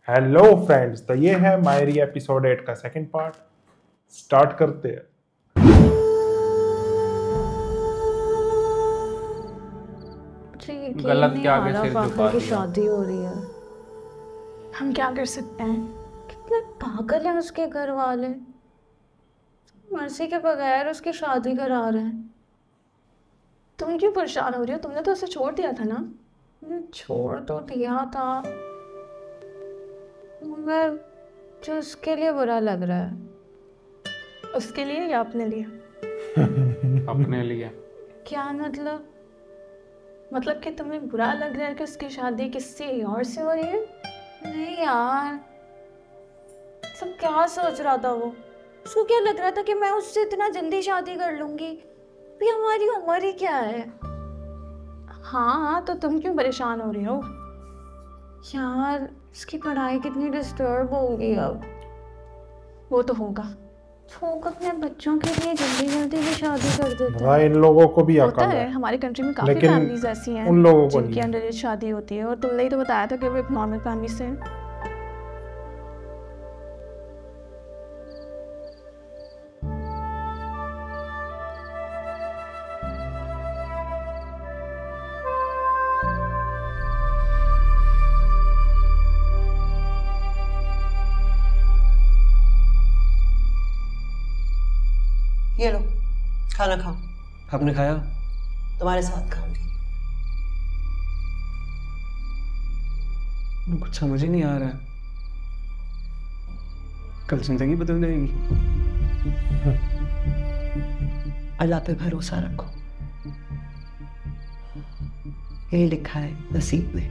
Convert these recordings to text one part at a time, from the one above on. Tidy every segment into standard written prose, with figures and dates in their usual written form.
Hello friends, तो ये है मायरी एपिसोड 8 का सेकंड पार्ट। स्टार्ट करते हैं। गलत क्या आगे सिर झुका की दिया। शादी हो रही है, हम क्या कर सकते हैं? कितने पागल हैं उसके घर वाले, मर्जी के बगैर उसकी शादी करा रहे हैं। तुम क्यों परेशान हो रही हो? तुमने तो उसे छोड़ दिया था ना? छोड़ तो दिया था, मगर जो उसके लिए बुरा लग रहा है, उसके लिए या अपने लिए? अपने लिए। क्या मतलब कि तुम्हें बुरा लग रहा है कि उसकी शादी किसी और से हो रही है? नहीं यार, सब क्या सोच रहा था वो? उसको क्या लग रहा था कि मैं उससे इतना जल्दी शादी कर लूंगी? भी हमारी उम्र ही क्या है। हाँ, तो तुम क्यों परेशान हो रही हो यार? उसकी पढ़ाई कितनी डिस्टर्ब होगी अब। वो तो होगा, लोग अपने बच्चों के लिए जल्दी जल्दी भी शादी कर देते हैं। इन लोगों को भी होता अकल है, है, हमारी कंट्री में काफी लेकिन फैमिलीज ऐसी हैं उन लोगों को जिनकी नहीं। अंडर एज शादी होती है, और तुमने ही तो बताया था कि वो एक नॉर्मल फैमिली से हैं। ये लो, खाना खाओ। आपने खाया? तुम्हारे साथ खाऊंगी। कुछ समझ ही नहीं आ रहा है। कल जिंदगी बदल जाएगी। अल्लाह पे भरोसा रखो, यही लिखा है नसीब में।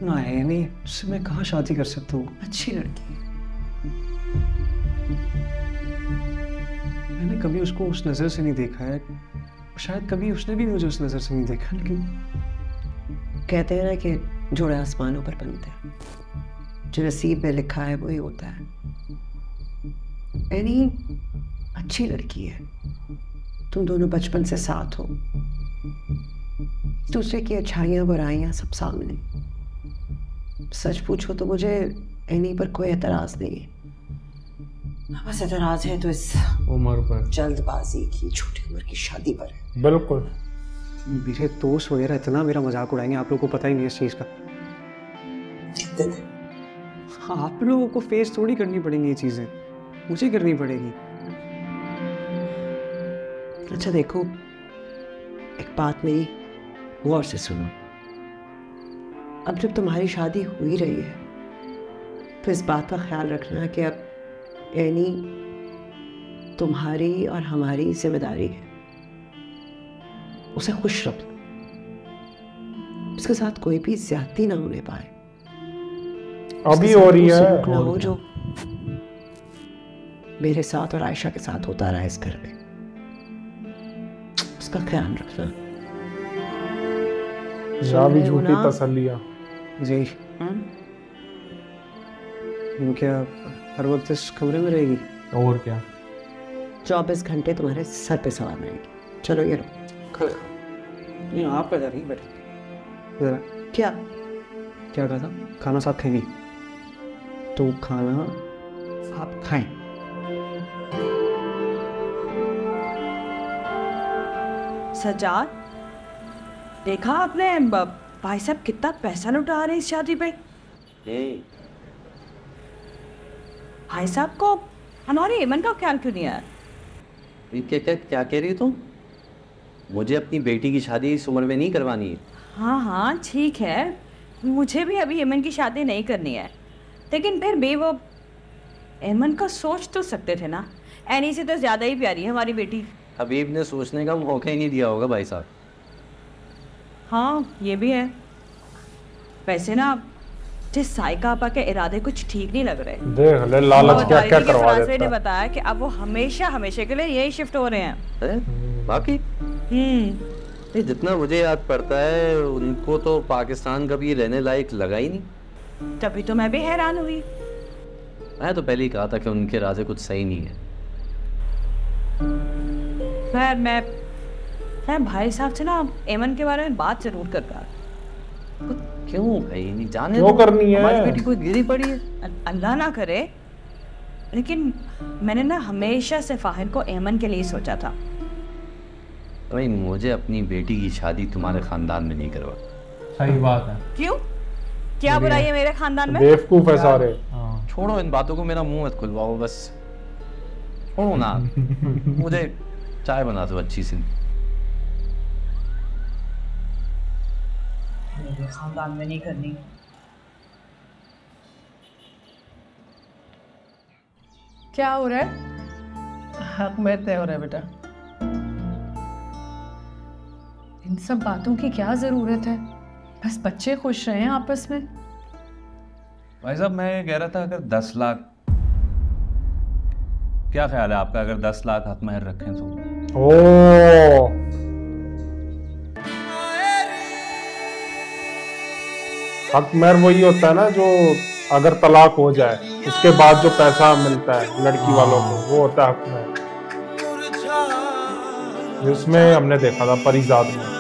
ना है नहीं, उससे मैं कहाँ शादी कर सकता हूँ? अच्छी लड़की है। मैंने कभी उसको उस नजर से नहीं देखा है, शायद कभी उसने भी मुझे उस नजर से नहीं देखा, लेकिन कहते हैं ना कि जोड़े आसमानों पर बनते हैं, जो नसीब में लिखा है वही होता है। यानी अच्छी लड़की है, तुम दोनों बचपन से साथ हो, दूसरे की अच्छाइयाँ बुराइयाँ सब सामने। सच पूछो तो मुझे एनी पर कोई एतराज नहीं है, बस एतराज है तो इस उम्र पर, जल्दबाजी की छोटी उम्र की शादी पर है। बिल्कुल। मेरे दोस्त वगैरह इतना मेरा मजाक उड़ाएंगे, आप लोगों को पता ही नहीं इस चीज का। आप लोगों को फेस थोड़ी करनी पड़ेंगी ये चीजें, मुझे करनी पड़ेगी। अच्छा देखो, एक बात मेरी गौर से सुनो। अब जब तुम्हारी शादी हो ही रही है तो इस बात का ख्याल रखना कि अब यानी तुम्हारी और हमारी जिम्मेदारी है उसे खुश रखना, उसके साथ कोई भी ज्यादती ना होने पाए। अभी हो रही है, ना हो जो मेरे साथ और आयशा के साथ होता रहा इस घर में, उसका ख्याल रखना। जा भी झूठी तसल्लियां। जी, क्या हर वक्त इस कमरे में रहेगी? और क्या, 24 घंटे तुम्हारे सर पे सवार रहेगी। चलो ये लो, नहीं, आप इधर ही बैठे जरा। क्या क्या कहा था? खाना साथ खाएंगी? तो खाना आप खाएं। सजाद, देखा आपने भाई साहब कितना पैसा लुटा रहे हैं इस शादी पे? भाई साहब को हमारे एमन का ख्याल क्यों नहीं आया? क्या कह रही हो तुम? मुझे अपनी बेटी की शादी इस उम्र में नहीं करवानी है। हाँ हाँ ठीक है, मुझे भी अभी एमन की शादी नहीं करनी है, लेकिन फिर भी वो एमन का सोच तो सकते थे ना। एनी से तो ज़्यादा ही प्यारी है हमारी बेटी। हबीब ने सोचने का मौका ही नहीं दिया होगा भाई साहब। हाँ ये भी है। वैसे ना जिस साइका आपा के इरादे कुछ ठीक नहीं लग रहे। देख ले लालच क्या क्या करवा देता है। ने बताया कि अब वो हमेशा हमेशा के लिए यही शिफ्ट हो रहे हैं। अरे बाकी नहीं, जितना मुझे याद पड़ता है उनको तो पाकिस्तान कभी रहने लायक लगा ही नहीं। तभी तो मैं भी हैरान हुई। मैं तो पहले ही कहा था कि उनके इरादे कुछ सही नहीं है। खैर मैं भाई साहब से ना एमन के बारे में बात जरूर करता। क्यों भाई, नहीं जाने क्यों दो। करनी है? हमारी बेटी कोई गिरी पड़ी है। अल्लाह ना करे, लेकिन मैंने ना हमेशा से फाहिर को एमन के लिए ही सोचा था। भाई मुझे अपनी बेटी की शादी तुम्हारे खानदान में नहीं करवा। सही बात है। क्यों? क्या बुराई है मेरे खानदान में? बेवकूफ है सारे। हाँ। छोड़ो इन बातों को, मेरा मुंह मत खुलवाओ बस। छोड़ो ना, मुझे चाय बना दो अच्छी सी। मेरे खानदान में नहीं करनी। क्या हो रहा है? हक में तय हो रहा है बेटा। इन सब बातों की क्या जरूरत है? बस बच्चे खुश रहे हैं आपस में। भाई साहब मैं कह रहा था, अगर 10 लाख, क्या ख्याल है आपका, अगर 10 लाख हक महर रखें तो? ओ हक महर वही होता है ना, जो अगर तलाक हो जाए उसके बाद जो पैसा मिलता है लड़की वालों को, वो होता है हक महर। जिसमें हमने देखा था परिजाद में।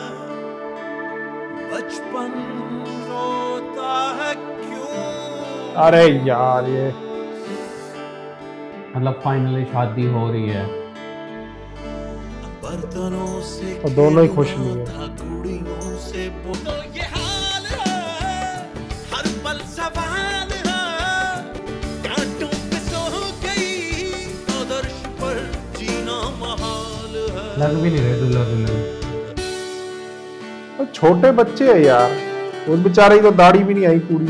अरे यार ये मतलब फाइनली शादी हो रही है और दोनों ही खुश नहीं है। लग भी नहीं रहे दुल्हा दुल्हन। और छोटे बच्चे हैं यार, उस बेचारे की तो दाढ़ी भी नहीं आई पूरी।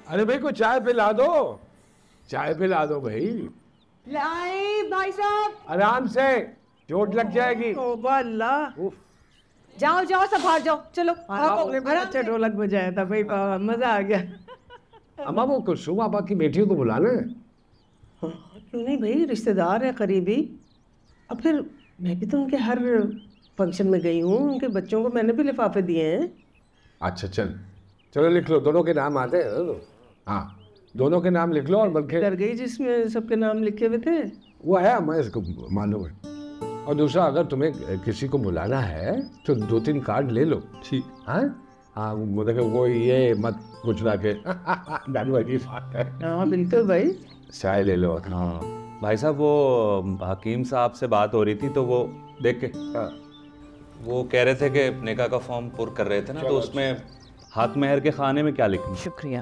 अरे भाई को चाय पिला दो, चाय पिला दो भाई। लाई भाई साहब। आराम से, चोट लग जाएगी। तौबा अल्लाह। जाओ जाओ सब बाहर जाओ, चलो आपने बड़ा अच्छा ढोलक बजाया था भाई, मजा आ गया। अम्मा वो कुलसुम आपा की बेटियों को बुलाना है। क्यों नहीं भाई, रिश्तेदार है करीबी। अब फिर मैं भी तो उनके हर फंक्शन में गई हूँ, उनके बच्चों को मैंने भी लिफाफे दिए हैं। अच्छा चलो लिख लो, दोनों के नाम आते हैं। हाँ दोनों के नाम लिख लो। और बल्कि डर गई जिसमें सबके नाम लिखे हुए थे वो है, मैं इसको मालूम है। और दूसरा, अगर तुम्हें किसी को बुलाना है तो 2-3 कार्ड ले लो। ठीक। हाँ वो ये मत पूछना के दानवा की बात है। हाँ बिल्कुल भाई। चाय ले लो। हाँ भाई साहब, वो हकीम साहब से बात हो रही थी तो वो देख के वो कह रहे थे कि निकाह का फॉर्म पुर कर रहे थे ना, तो उसमें हक महर के खाने में क्या लिखना? शुक्रिया।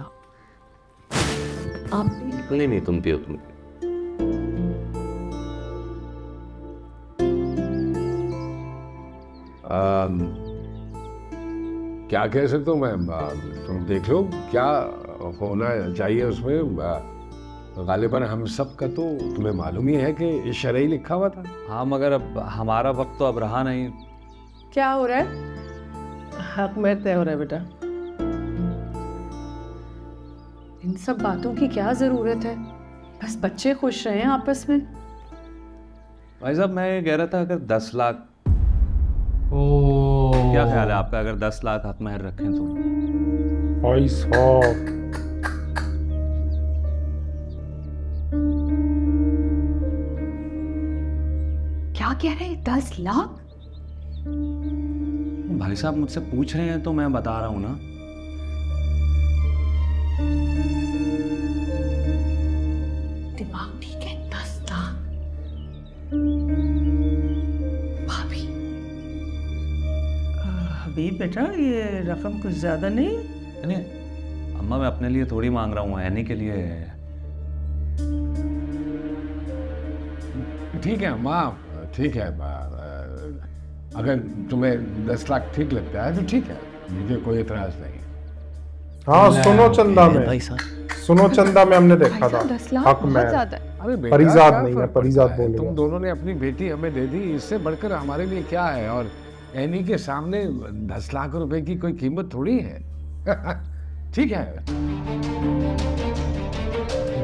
आप नहीं तुम पियो तुम। क्या कह सकता हूँ मैं, तुम देख लो क्या होना चाहिए उसमें। गालिबन हम सब का तो तुम्हें मालूम ही है कि शरई लिखा हुआ था। हाँ मगर अब हमारा वक्त तो अब रहा नहीं। क्या हो रहा है? हक में तय हो रहा है बेटा। इन सब बातों की क्या जरूरत है? बस बच्चे खुश रहे हैं आपस में। भाई साहब मैं कह रहा था, अगर 10 लाख, ओ क्या ख्याल है आपका, अगर 10 लाख हक महर रखें तो? भाई साहब क्या कह रहे हैं? 10 लाख? भाई साहब मुझसे पूछ रहे हैं तो मैं बता रहा हूँ ना। दिमाग ठीक है? 10 लाख भाभी। हबीब बेटा, ये रकम कुछ ज्यादा नहीं? नहीं अम्मा, मैं अपने लिए थोड़ी मांग रहा हूँ, एनी के लिए। ठीक है अम्मा, ठीक है। अगर तुम्हें 10 लाख ठीक लगता है तो ठीक है, मुझे कोई एतराज नहीं। हाँ सुनो चंदा में, भाई साहब सुनो चंदा में हमने देखा था 10 लाख हक बहुत महर। ज्यादा है। अरे बेटा, परिजाद क्या नहीं है, फर्क परिजाद पड़ता है? बोलेगा। तुम दोनों ने अपनी बेटी हमें दे दी, इससे बढ़कर हमारे लिए क्या है। और एनी के सामने 10 लाख रुपए की कोई कीमत थोड़ी है। ठीक है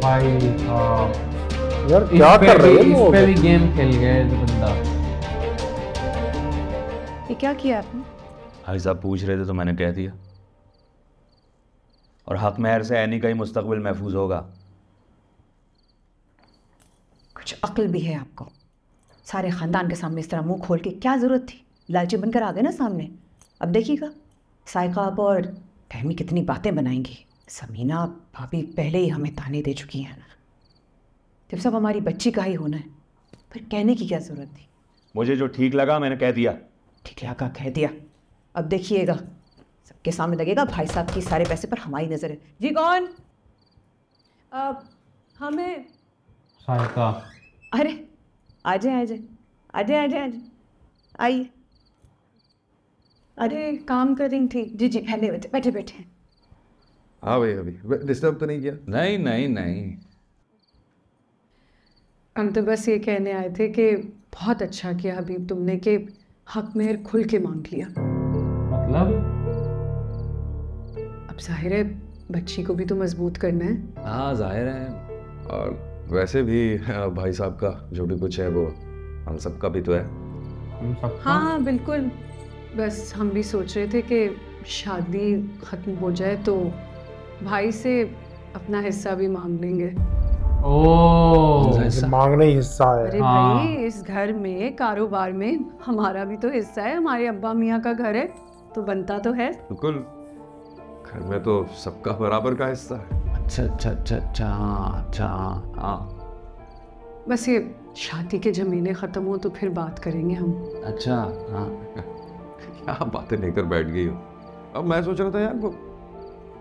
भाई साहब, यार क्या कर रहे हैं इस लोग? पे भी गेम खेल गया ये बंदा। ये क्या किया आपने? भाई साहब पूछ रहे थे तो मैंने कह दिया। और हक महर से एनी का ही मुस्तकबिल महफूज होगा। कुछ अक्ल भी है आपको? सारे ख़ानदान के सामने इस तरह मुंह खोल के क्या ज़रूरत थी? लालची बनकर आ गए ना सामने। अब देखिएगा साइका आप और फहमी कितनी बातें बनाएंगी। समीना भाभी पहले ही हमें ताने दे चुकी हैं। जब सब हमारी बच्ची का ही होना है फिर कहने की क्या ज़रूरत थी? मुझे जो ठीक लगा मैंने कह दिया। ठीक लगा कह दिया। अब देखिएगा सबके सामने लगेगा भाई साहब की सारे पैसे पर हमारी नज़र है। जी कौन? हमें साइका। अरे आजे आजे आजे आजे आजे आइए। अरे काम कर रही थी। जी जी पहले बैठे बैठे। हाँ भाई, अभी डिस्टर्ब तो नहीं किया? नहीं नहीं नहीं। हम तो बस ये कहने आए थे कि बहुत अच्छा किया हबीब तुमने कि हक मेहर खुल के मांग लिया। मतलब? अब जाहिर है बच्ची को भी तो मजबूत करना है। हाँ जाहिर है। और वैसे भी भाई साहब का जो भी कुछ है वो हम सबका भी तो है। हम सब हाँ हाँ बिल्कुल। बस हम भी सोच रहे थे कि शादी ख़त्म हो जाए तो भाई से अपना हिस्सा भी मांग लेंगे। ओह मांगना ही हिस्सा है। अरे हाँ। भाई इस घर में कारोबार में हमारा भी तो हिस्सा है। हमारे अब्बा मियाँ का घर है तो बनता तो है। बिल्कुल, घर में तो सबका बराबर का हिस्सा है। अच्छा अच्छा अच्छा अच्छा अच्छा हाँ। बस ये शादी के ज़मीने ख़त्म हो तो फिर बात करेंगे हम। अच्छा हाँ। क्या बातें लेकर बैठ गई हो। अब मैं सोच रहा था यार वो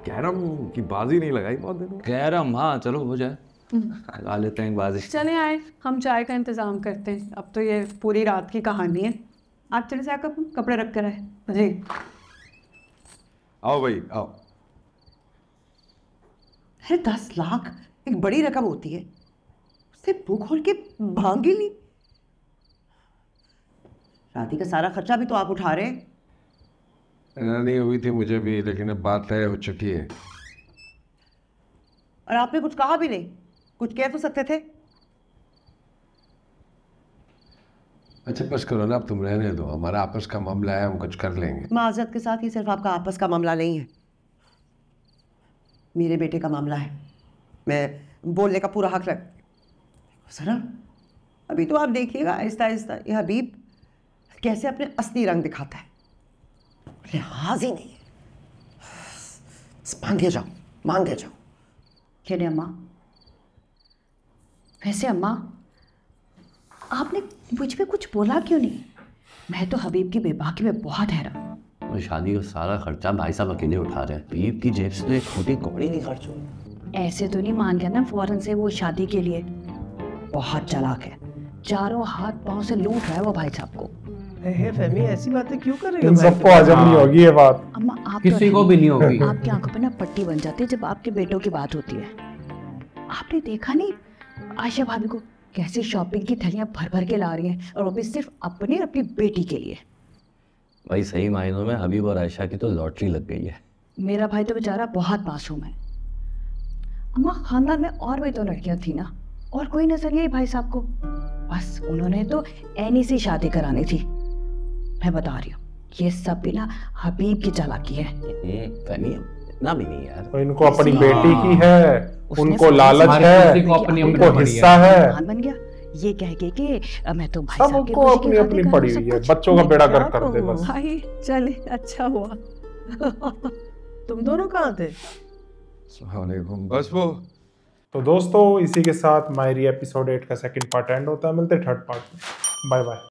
कैरम की बाजी नहीं लगाई बहुत दिनों। कैरम, हाँ चलो हो जाए, लगा लेते हैं एक बाजी। चले आए, हम चाय का इंतज़ाम करते हैं। अब तो ये पूरी रात की कहानी है। आप चले जाकर कपड़े रख कर आए। जी आओ भाई आओ। अरे 10 लाख एक बड़ी रकम होती है, उससे मुंह खोल के मांग ही ली। शादी का सारा खर्चा भी तो आप उठा रहे हैं। नहीं हुई थी मुझे भी, लेकिन अब बात तय हो चुकी है। और आपने कुछ कहा भी नहीं, कुछ कह तो सकते थे। अच्छा बस करो ना, अब तुम रहने दो, हमारा आपस का मामला है, हम कुछ कर लेंगे। माजरत के साथ ये सिर्फ आपका आपस का मामला नहीं है, मेरे बेटे का मामला है। मैं बोलने का पूरा हक रख सर। अभी तो आप देखिएगा आहिस्ता आहिस्ता ये हबीब कैसे अपने असली रंग दिखाता है। लिहाज ही नहीं है। मांगे जाओ मांगे जाओ। कहने अम्मा, वैसे अम्मा आपने मुझ पे कुछ बोला क्यों नहीं? मैं तो हबीब की बेबाकी में बहुत हैरान। और शादी का सारा खर्चा भाई साहब अकेले उठा रहे हैं। हबीब की जेब से एक छोटी कौड़ी नहीं खर्च हुई। ऐसे तो नहीं मान गया ना फौरन से वो शादी के लिए। बहुत चालाक है, चारों हाथ पांव से लूट रहा है वो भाई साहब को। फहमी ऐसी बातें क्यों कर रही हो? इन सबको हजम नहीं होगी ये बात। अम्मा आप किसी को भी नहीं होगी। आपकी आंखों पर ना पट्टी बन जाती है जब आपके बेटों की बात होती है। आपने देखा नहीं आयशा भाभी को कैसे शॉपिंग की थैलियां भर भर के ला रही हैं, और वो भी सिर्फ अपनी और अपनी बेटी के लिए। भाई सही मायनों में हबीब और आयशा की तो लॉटरी लग गई है। मेरा भाई तो बेचारा बहुत मासूम है। अम्मा खानदान में और भी तो लड़कियां थी ना, और कोई नजर नहीं आई भाई साहब को। बस उन्होंने तो एनी से शादी करानी थी। मैं बता रही हूँ ये सब भी ना हबीब की चालाकी है। फहमी इतना भी नहीं यार। तो इनको अपनी बेटी की है, उनको लालच हर है, किसी को अपनी अपनी उनको पड़ी हिस्सा है। मान बन गया ये कह के कि मैं तो भाई सब साहब के उनको खुशी की अपनी खातिर अपनी कर पड़ी रहा हूँ हुई सब है। कुछ। बच्चों का बेड़ा क्या गर्क कर दे कहूँ बस। भाई चले अच्छा हुआ। तुम दोनों कहाँ थे? वालेकुम। बस वो तो दोस्तों इसी के साथ मायरी एपिसोड 8 का सेकंड पार्ट एंड होता है। मिलते हैं थर्ड पार्ट में। Bye bye.